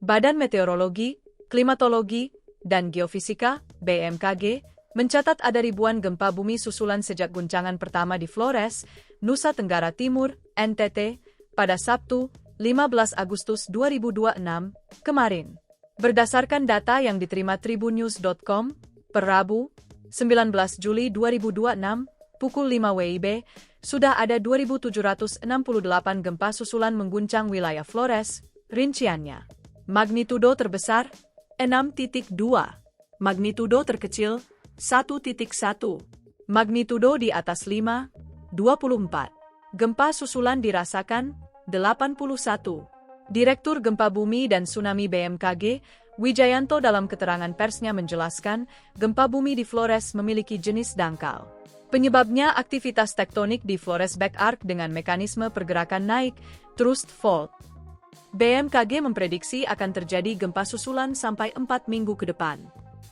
Badan Meteorologi, Klimatologi, dan Geofisika, BMKG, mencatat ada ribuan gempa bumi susulan sejak guncangan pertama di Flores, Nusa Tenggara Timur, NTT, pada Sabtu, 15 Agustus 2026, kemarin. Berdasarkan data yang diterima tribunnews.com, per Rabu, 19 Juli 2026, pukul 5 WIB, sudah ada 2.768 gempa susulan mengguncang wilayah Flores, rinciannya. Magnitudo terbesar, 6,2. Magnitudo terkecil, 1,1. Magnitudo di atas 5, 24. Gempa susulan dirasakan, 81. Direktur Gempa Bumi dan Tsunami BMKG, Wijayanto dalam keterangan persnya menjelaskan, gempa bumi di Flores memiliki jenis dangkal. Penyebabnya aktivitas tektonik di Flores Back Arc dengan mekanisme pergerakan naik, thrust fault. BMKG memprediksi akan terjadi gempa susulan sampai 4 minggu ke depan.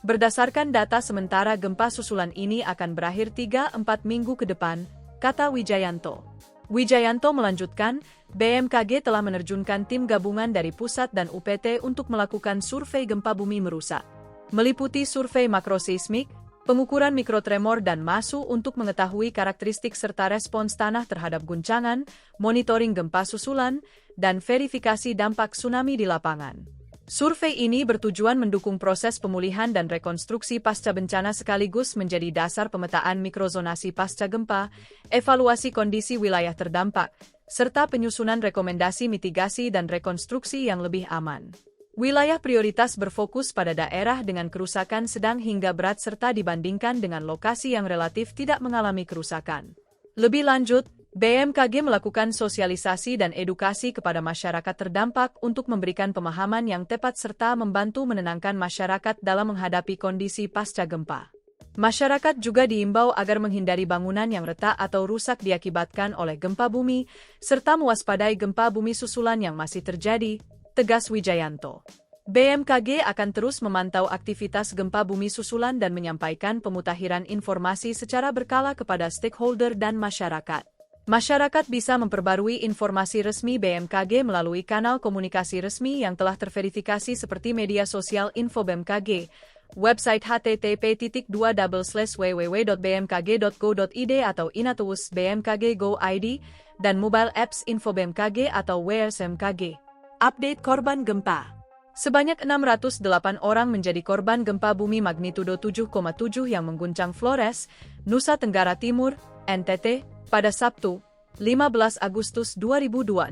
Berdasarkan data sementara gempa susulan ini akan berakhir 3-4 minggu ke depan, kata Wijayanto. Wijayanto melanjutkan, BMKG telah menerjunkan tim gabungan dari pusat dan UPT untuk melakukan survei gempa bumi merusak. Meliputi survei makroseismik, pengukuran mikrotremor dan MASU untuk mengetahui karakteristik serta respons tanah terhadap guncangan, monitoring gempa susulan, dan verifikasi dampak tsunami di lapangan. Survei ini bertujuan mendukung proses pemulihan dan rekonstruksi pasca bencana sekaligus menjadi dasar pemetaan mikrozonasi pasca gempa, evaluasi kondisi wilayah terdampak, serta penyusunan rekomendasi mitigasi dan rekonstruksi yang lebih aman. Wilayah prioritas berfokus pada daerah dengan kerusakan sedang hingga berat serta dibandingkan dengan lokasi yang relatif tidak mengalami kerusakan. Lebih lanjut, BMKG melakukan sosialisasi dan edukasi kepada masyarakat terdampak untuk memberikan pemahaman yang tepat serta membantu menenangkan masyarakat dalam menghadapi kondisi pasca gempa. Masyarakat juga diimbau agar menghindari bangunan yang retak atau rusak diakibatkan oleh gempa bumi, serta mewaspadai gempa bumi susulan yang masih terjadi, tegas Wijayanto. BMKG akan terus memantau aktivitas gempa bumi susulan dan menyampaikan pemutakhiran informasi secara berkala kepada stakeholder dan masyarakat. Masyarakat bisa memperbarui informasi resmi BMKG melalui kanal komunikasi resmi yang telah terverifikasi seperti media sosial info BMKG, website http://www.bmkg.go.id atau Inatous BMKG Go ID, dan mobile apps info BMKG atau WSMKG. Update korban gempa. Sebanyak 608 orang menjadi korban gempa bumi magnitudo 7,7 yang mengguncang Flores, Nusa Tenggara Timur, NTT, pada Sabtu, 15 Agustus 2026.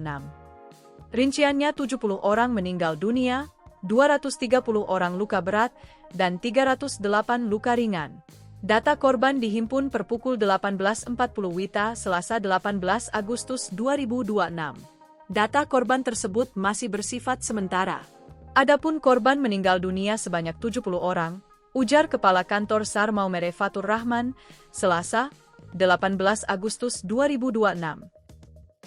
Rinciannya 70 orang meninggal dunia, 230 orang luka berat, dan 308 luka ringan. Data korban dihimpun per pukul 18.40 WITA Selasa 18 Agustus 2026. Data korban tersebut masih bersifat sementara. Adapun korban meninggal dunia sebanyak 70 orang, ujar Kepala Kantor SAR Maumere Fatur Rahman, Selasa, 18 Agustus 2026.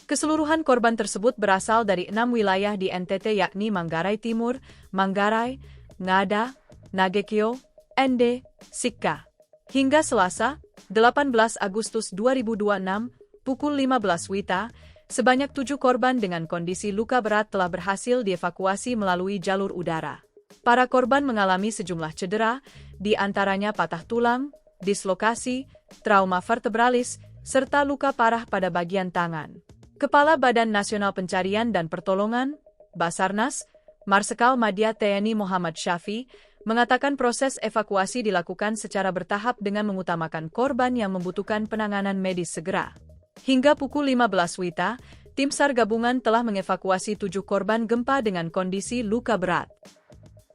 Keseluruhan korban tersebut berasal dari 6 wilayah di NTT yakni Manggarai Timur, Manggarai, Ngada, Nagekyo, Ende, Sikka. Hingga Selasa, 18 Agustus 2026, pukul 15 WITA, sebanyak 7 korban dengan kondisi luka berat telah berhasil dievakuasi melalui jalur udara. Para korban mengalami sejumlah cedera, di antaranya patah tulang, dislokasi, trauma vertebralis, serta luka parah pada bagian tangan. Kepala Badan Nasional Pencarian dan Pertolongan, Basarnas, Marsikal Madya TNI Muhammad Syafi, mengatakan proses evakuasi dilakukan secara bertahap dengan mengutamakan korban yang membutuhkan penanganan medis segera. Hingga pukul 15 WITA, tim SAR gabungan telah mengevakuasi 7 korban gempa dengan kondisi luka berat.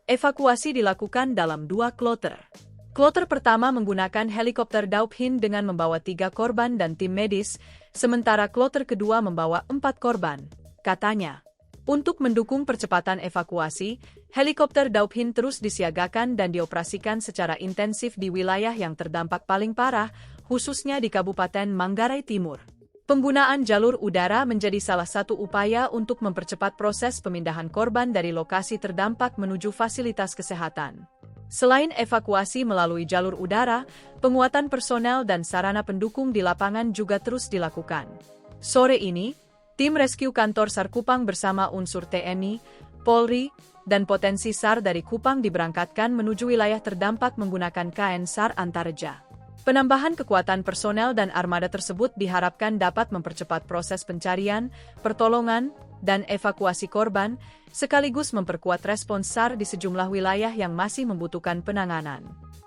Evakuasi dilakukan dalam 2 kloter. Kloter pertama menggunakan helikopter Dauphin dengan membawa 3 korban dan tim medis, sementara kloter kedua membawa 4 korban, katanya. Untuk mendukung percepatan evakuasi, helikopter Dauphin terus disiagakan dan dioperasikan secara intensif di wilayah yang terdampak paling parah, khususnya di Kabupaten Manggarai Timur. Penggunaan jalur udara menjadi salah satu upaya untuk mempercepat proses pemindahan korban dari lokasi terdampak menuju fasilitas kesehatan. Selain evakuasi melalui jalur udara, penguatan personel dan sarana pendukung di lapangan juga terus dilakukan. Sore ini, tim rescue kantor SAR Kupang bersama unsur TNI, Polri, dan potensi SAR dari Kupang diberangkatkan menuju wilayah terdampak menggunakan KN SAR Antareja. Penambahan kekuatan personel dan armada tersebut diharapkan dapat mempercepat proses pencarian, pertolongan, dan evakuasi korban, sekaligus memperkuat respons SAR di sejumlah wilayah yang masih membutuhkan penanganan.